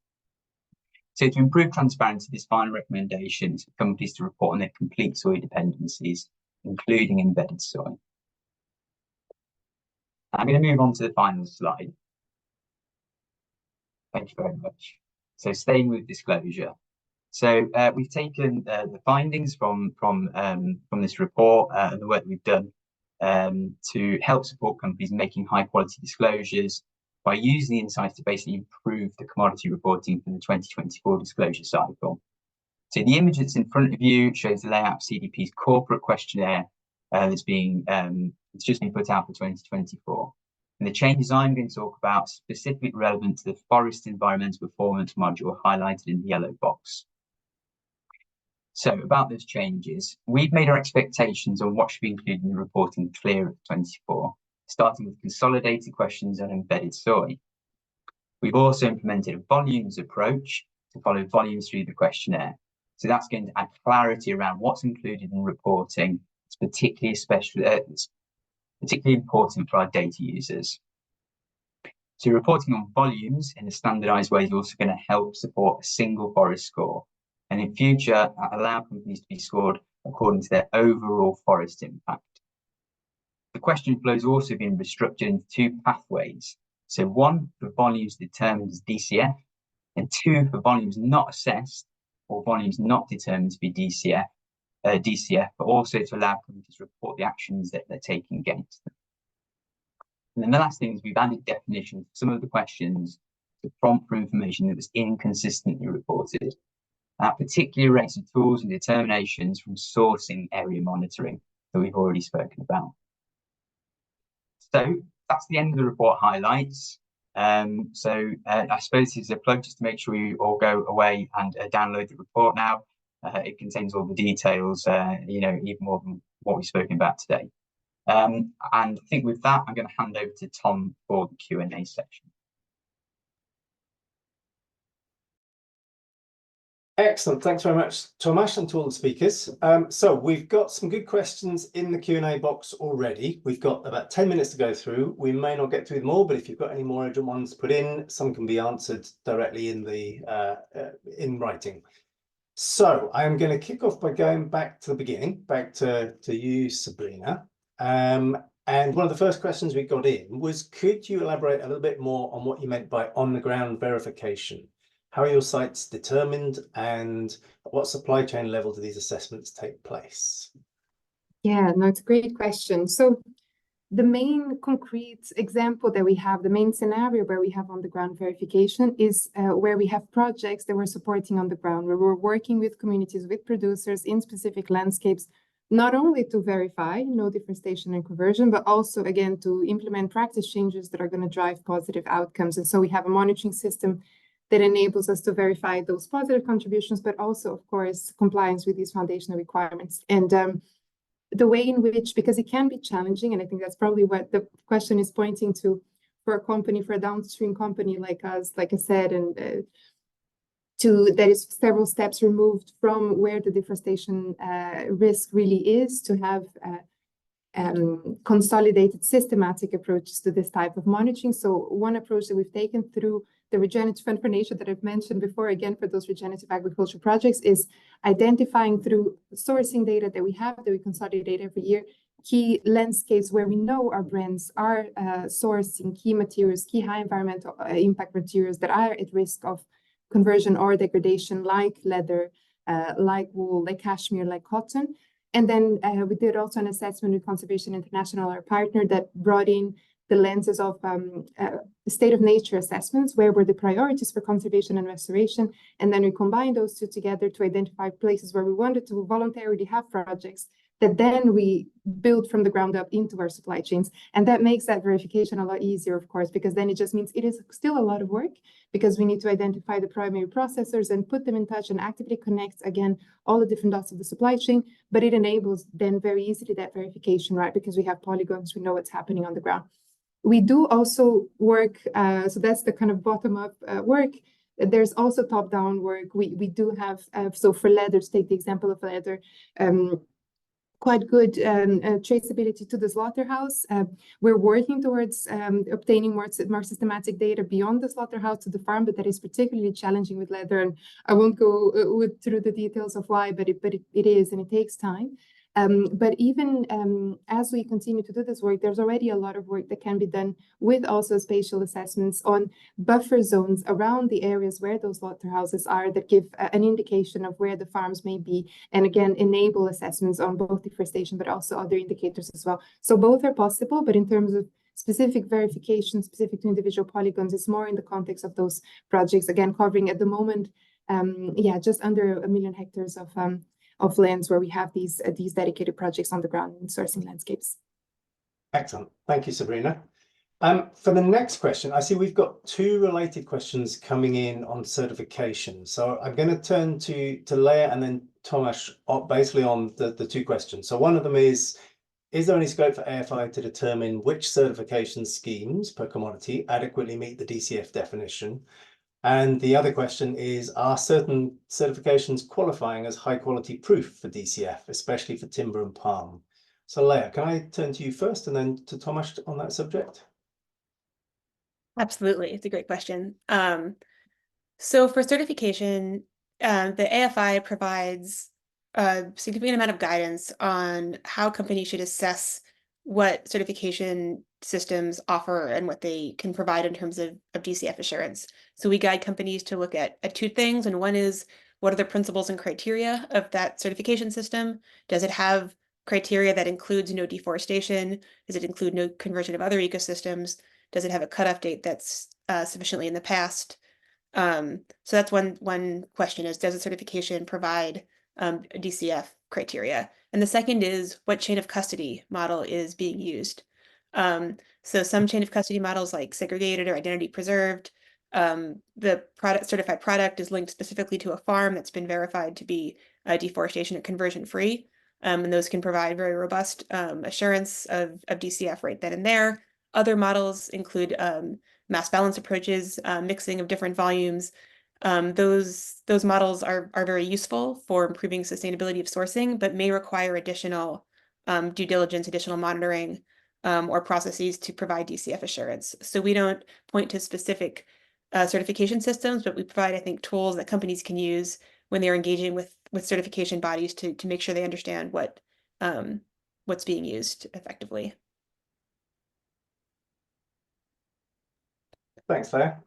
So to improve transparency, this final recommendation is for companies to report on their complete soy dependencies, including embedded soy. I'm going to move on to the final slide. Thank you very much. So staying with disclosure. So we've taken the findings from this report and the work that we've done to help support companies making high quality disclosures by using the insights to basically improve the commodity reporting for the 2024 disclosure cycle. So the image that's in front of you shows the layout of CDP's corporate questionnaire that's it's just been put out for 2024. And the changes I'm going to talk about are specifically relevant to the forest environmental performance module highlighted in the yellow box. So about those changes, we've made our expectations on what should be included in the reporting clear at 24, starting with consolidated questions on embedded soy. We've also implemented a volumes approach to follow volumes through the questionnaire. So that's going to add clarity around what's included in reporting. It's particularly important for our data users. So reporting on volumes in a standardized way is also going to help support a single forest score. And in future, allow companies to be scored according to their overall forest impact. The question flow has also been restructured into 2 pathways. So 1 for volumes determined as DCF, and 2 for volumes not assessed or volumes not determined to be DCF, but also to allow companies to report the actions that they're taking against them. And then the last thing is we've added definitions for some of the questions to prompt for information that was inconsistently reported. That particularly relates to tools and determinations from sourcing area monitoring that we've already spoken about. So that's the end of the report highlights. I suppose this is a plug just to make sure you all go away and download the report now. It contains all the details, even more than what we've spoken about today. And I think with that, I'm going to hand over to Tom for the Q&A section. Excellent. Thanks very much, Tomasz, and to all the speakers. So we've got some good questions in the Q&A box already. We've got about 10 minutes to go through. We may not get through them all, but if you've got any more urgent ones put in, some can be answered directly in writing. So I'm going to kick off by going back to the beginning, back to you, Sabrina. And one of the first questions we got in was, could you elaborate a little bit more on what you meant by on-the-ground verification? How are your sites determined, and at what supply chain level do these assessments take place? Yeah, no, it's a great question. So the main concrete example that we have, the main scenario where we have on-the-ground verification is where we have projects that we're supporting on the ground, where we're working with communities, with producers in specific landscapes, not only to verify deforestation and conversion, but also, again, to implement practice changes that are going to drive positive outcomes. And so we have a monitoring system that enables us to verify those positive contributions, but also, of course, compliance with these foundational requirements. And the way in which, because it can be challenging, and I think that's probably what the question is pointing to for a company, for a downstream company like us, like I said, and that is several steps removed from where the deforestation risk really is, to have consolidated systematic approaches to this type of monitoring. So one approach that we've taken through the Regenerative Fund for Nature that I've mentioned before, again, for those regenerative agriculture projects, is identifying through sourcing data that we have, that we consolidate every year, key landscapes where we know our brands are sourcing key materials, key high environmental impact materials that are at risk of conversion or degradation, like leather, like wool, like cashmere, like cotton. And then we did also an assessment with Conservation International, our partner, that brought in the lenses of state of nature assessments, where were the priorities for conservation and restoration. And then we combined those two together to identify places where we wanted to voluntarily have projects that then we build from the ground up into our supply chains. And that makes that verification a lot easier, of course, because then it just means it is still a lot of work, because we need to identify the primary processors and put them in touch and actively connect, again, all the different dots of the supply chain. But it enables then very easily that verification, right? Because we have polygons, we know what's happening on the ground. We do also work, so that's the kind of bottom-up work. There's also top-down work. We do have, so for leather, to take the example of leather, quite good traceability to the slaughterhouse. We're working towards obtaining more systematic data beyond the slaughterhouse to the farm, but that is particularly challenging with leather. And I won't go through the details of why, but it is, and it takes time. But even as we continue to do this work, there's already a lot of work that can be done with also spatial assessments on buffer zones around the areas where those slaughterhouses are, that give an indication of where the farms may be, and again, enable assessments on both deforestation, but also other indicators as well. So both are possible, but in terms of specific verification, specific to individual polygons, it's more in the context of those projects, again, covering at the moment, just under 1 million hectares of lands where we have these dedicated projects on the ground in sourcing landscapes. Excellent. Thank you, Sabrina. For the next question, I see we've got two related questions coming in on certification. So I'm going to turn to Leah and then Tomasz basically on the two questions. So one of them is there any scope for AFI to determine which certification schemes per commodity adequately meet the DCF definition? And the other question is, are certain certifications qualifying as high quality proof for DCF, especially for timber and palm? So Leah, can I turn to you first and then to Tomasz on that subject? Absolutely, it's a great question. So for certification, the AFI provides a significant amount of guidance on how companies should assess what certification systems offer and what they can provide in terms of DCF assurance. So we guide companies to look at two things, and one is, what are the principles and criteria of that certification system? Does it have criteria that includes no deforestation? Does it include no conversion of other ecosystems? Does it have a cutoff date that's sufficiently in the past? So that's one question, is, does a certification provide DCF criteria? And the second is, what chain of custody model is being used? So some chain of custody models, like segregated or identity preserved, the certified product is linked specifically to a farm that's been verified to be deforestation or conversion free. And those can provide very robust assurance of DCF right then and there. Other models include mass balance approaches, mixing of different volumes. Those models are very useful for improving sustainability of sourcing, but may require additional due diligence, additional monitoring, or processes to provide DCF assurance. So we don't point to specific certification systems, but we provide, I think, tools that companies can use when they're engaging with certification bodies to make sure they understand what's being used effectively. Thanks, Leah.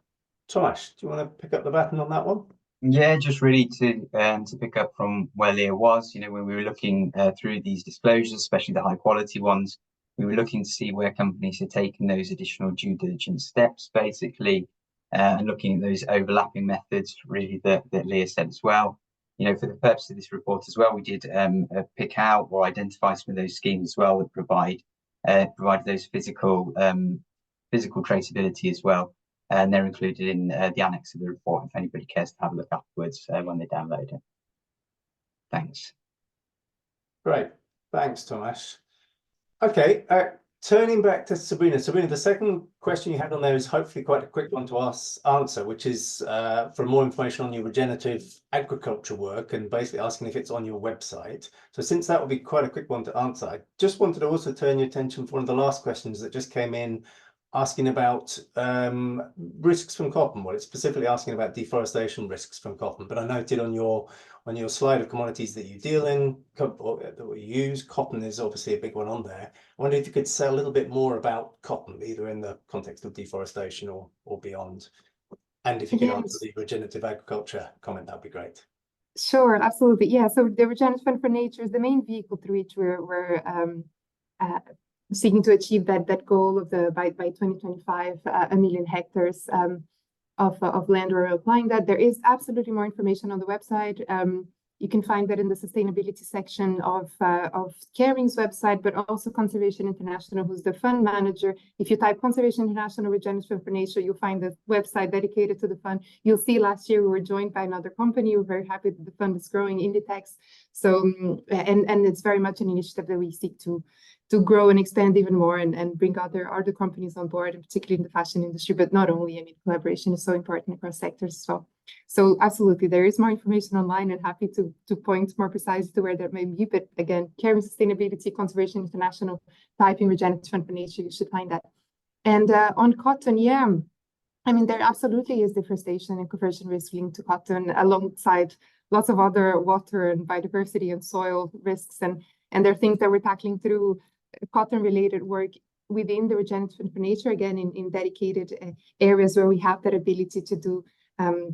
Tomasz, do you want to pick up the baton on that one? Yeah, just really to pick up from where Leah was, when we were looking through these disclosures, especially the high quality ones, we were looking to see where companies had taken those additional due diligence steps, basically, and looking at those overlapping methods, really, that Leah said as well. For the purpose of this report as well, we did pick out or identify some of those schemes as well that provide those physical traceability as well. and they're included in the annex of the report if anybody cares to have a look afterwards when they download it. Thanks. Great. Thanks, Tomasz. Okay, turning back to Sabrina. Sabrina, the second question you had on there is hopefully quite a quick one to answer, which is for more information on your regenerative agriculture work and basically asking if it's on your website. So since that will be quite a quick one to answer, I just wanted to also turn your attention to one of the last questions that just came in asking about risks from cotton. Well, it's specifically asking about deforestation risks from cotton, but I noted on your slide of commodities that you deal in, or that we use, cotton is obviously a big one on there. I wonder if you could say a little bit more about cotton, either in the context of deforestation or beyond. And if you could answer the regenerative agriculture comment, that'd be great. Sure, absolutely. Yeah, so the Regenerative Fund for Nature is the main vehicle through which we're seeking to achieve that goal of by 2025, 1 million hectares of land. We're applying that. There is absolutely more information on the website. You can find that in the sustainability section of Kering's website, but also Conservation International, who's the fund manager. If you type Conservation International Regenerative Fund for Nature, you'll find the website dedicated to the fund. You'll see last year we were joined by another company. We're very happy that the fund is growing, Inditex. So, and it's very much an initiative that we seek to grow and expand even more and bring other companies on board, and particularly in the fashion industry, but not only. I mean, collaboration is so important across sectors as well. So absolutely, there is more information online, and happy to point more precisely to where that may be. But again, Kering Sustainability, Conservation International, typing Regenerative Fund for Nature, you should find that. And on cotton, yeah, I mean, there absolutely is deforestation and conversion risk linked to cotton, alongside lots of other water and biodiversity and soil risks. And there are things that we're tackling through cotton-related work within the Regenerative Fund for Nature, again, in dedicated areas where we have that ability to do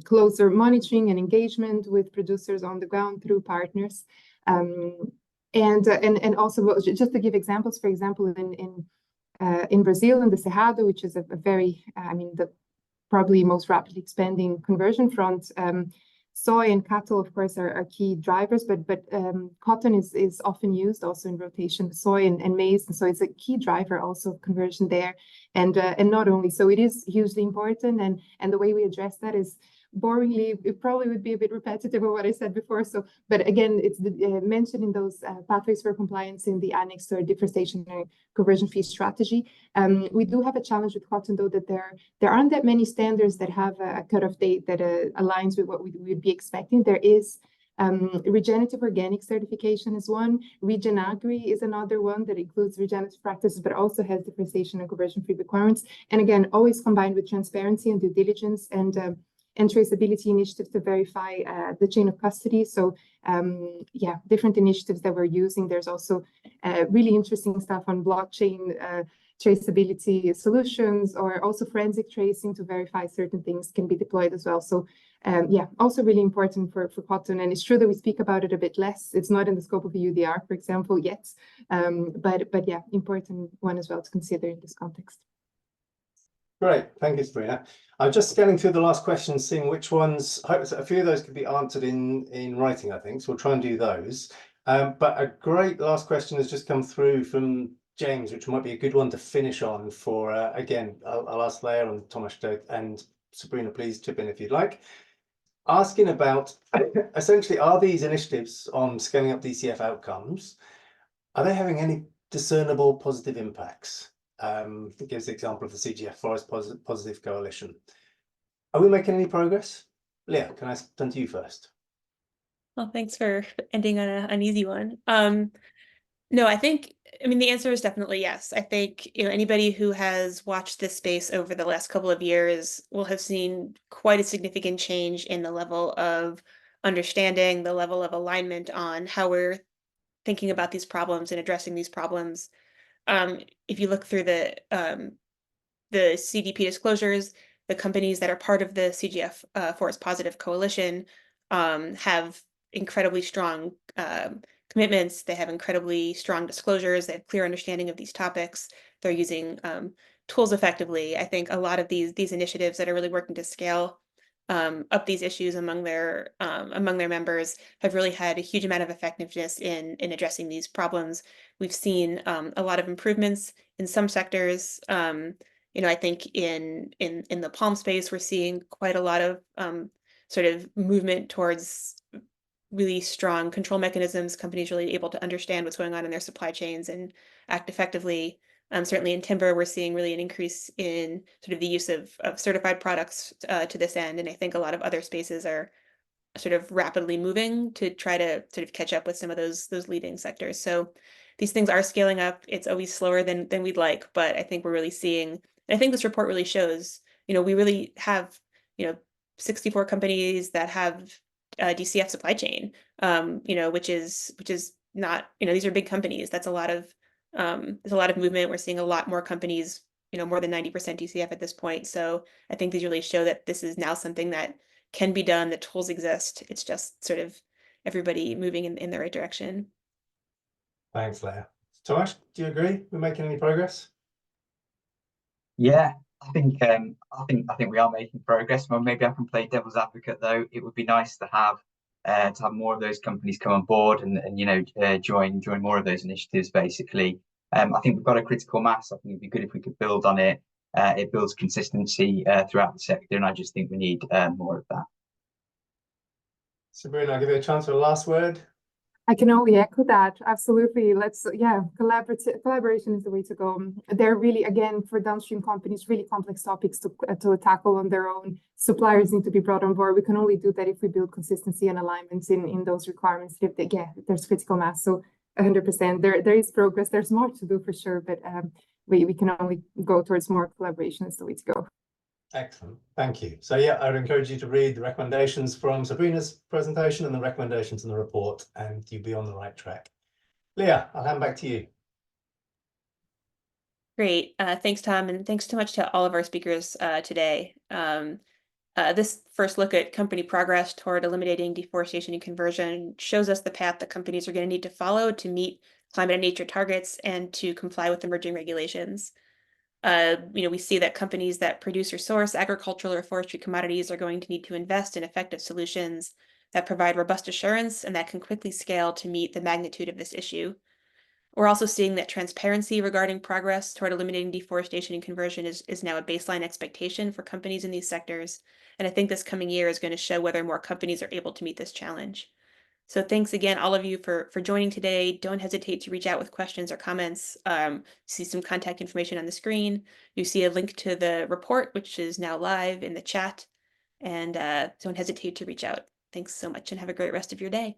closer monitoring and engagement with producers on the ground through partners. And also, just to give examples, for example, in Brazil, in the Cerrado, which is a very, I mean, the probably most rapidly expanding conversion front, soy and cattle, of course, are key drivers, but cotton is often used also in rotation, soy and maize, and so it's a key driver also of conversion there. And not only, so it is hugely important, and the way we address that is boringly, it probably would be a bit repetitive of what I said before. So, but again, it's mentioned in those pathways for compliance in the annex to our deforestation and conversion fee strategy. We do have a challenge with cotton, though, that there aren't that many standards that have a cutoff date that aligns with what we would be expecting. There is regenerative organic certification is one. Regen Agri is another one that includes regenerative practices, but also has deforestation and conversion fee requirements. And again, always combined with transparency and due diligence and traceability initiatives to verify the chain of custody. So yeah, different initiatives that we're using. There's also really interesting stuff on blockchain traceability solutions, or also forensic tracing to verify certain things can be deployed as well. So yeah, also really important for cotton. And it's true that we speak about it a bit less. It's not in the scope of a UDR, for example, yet. But yeah, important one as well to consider in this context. Great, thank you, Sabrina. I'm just scanning through the last questions, seeing which ones, a few of those could be answered in writing, I think, so we'll try and do those. But a great last question has just come through from James, which might be a good one to finish on for, again, I'll ask Leah and Tomasz and Sabrina, please chip in if you'd like. Asking about, essentially, are these initiatives on scaling up DCF outcomes, are they having any discernible positive impacts? It gives the example of the CGF Forest Positive Coalition. Are we making any progress? Leah, can I turn to you first? Well, thanks for ending on an easy one. No, I mean, the answer is definitely yes. I think, anybody who has watched this space over the last couple of years will have seen quite a significant change in the level of understanding, the level of alignment on how we're thinking about these problems and addressing these problems. If you look through the CDP disclosures, the companies that are part of the CGF Forest Positive Coalition have incredibly strong commitments. They have incredibly strong disclosures. They have clear understanding of these topics. They're using tools effectively. I think a lot of these initiatives that are really working to scale up these issues among their members have really had a huge amount of effectiveness in addressing these problems. We've seen a lot of improvements in some sectors. I think in the palm space, we're seeing quite a lot of sort of movement towards really strong control mechanisms, companies really able to understand what's going on in their supply chains and act effectively. Certainly in timber, we're seeing really an increase in sort of the use of certified products to this end. And I think a lot of other spaces are sort of rapidly moving to try to sort of catch up with some of those leading sectors. So these things are scaling up. It's always slower than we'd like, but I think we're really seeing, and I think this report really shows, we really have, 64 companies that have DCF supply chain, which is not, these are big companies. That's a lot of, there's a lot of movement. We're seeing a lot more companies, more than 90% DCF at this point. So I think these really show that this is now something that can be done, the tools exist. It's just sort of everybody moving in the right direction. Thanks, Leah. Tomasz, do you agree we're making any progress? Yeah, I think we are making progress. Well, maybe I can play devil's advocate though. It would be nice to have more of those companies come on board and join more of those initiatives. Basically, I think we've got a critical mass. I think it'd be good if we could build on it. It builds consistency throughout the sector, and I just think we need more of that. Sabrina, I'll give you a chance for a last word. I can only echo that. Absolutely. Collaboration is the way to go. They're really, again, for downstream companies, really complex topics to tackle on their own. Suppliers need to be brought on board. We can only do that if we build consistency and alignments in those requirements. There's critical mass. So 100%, there is progress. There's more to do for sure, but we can only go towards more collaboration is the way to go. Excellent, thank you. So yeah, I would encourage you to read the recommendations from Sabrina's presentation and the recommendations in the report, and you'll be on the right track. Leah, I'll hand back to you. Great, thanks, Tom, and thanks so much to all of our speakers today. This first look at company progress toward eliminating deforestation and conversion shows us the path that companies are going to need to follow to meet climate and nature targets and to comply with emerging regulations. We see that companies that produce or source agricultural or forestry commodities are going to need to invest in effective solutions that provide robust assurance and that can quickly scale to meet the magnitude of this issue. We're also seeing that transparency regarding progress toward eliminating deforestation and conversion is now a baseline expectation for companies in these sectors. And I think this coming year is going to show whether more companies are able to meet this challenge. So thanks again, all of you, for joining today. Don't hesitate to reach out with questions or comments. See some contact information on the screen. You see a link to the report, which is now live in the chat. And don't hesitate to reach out. Thanks so much and have a great rest of your day.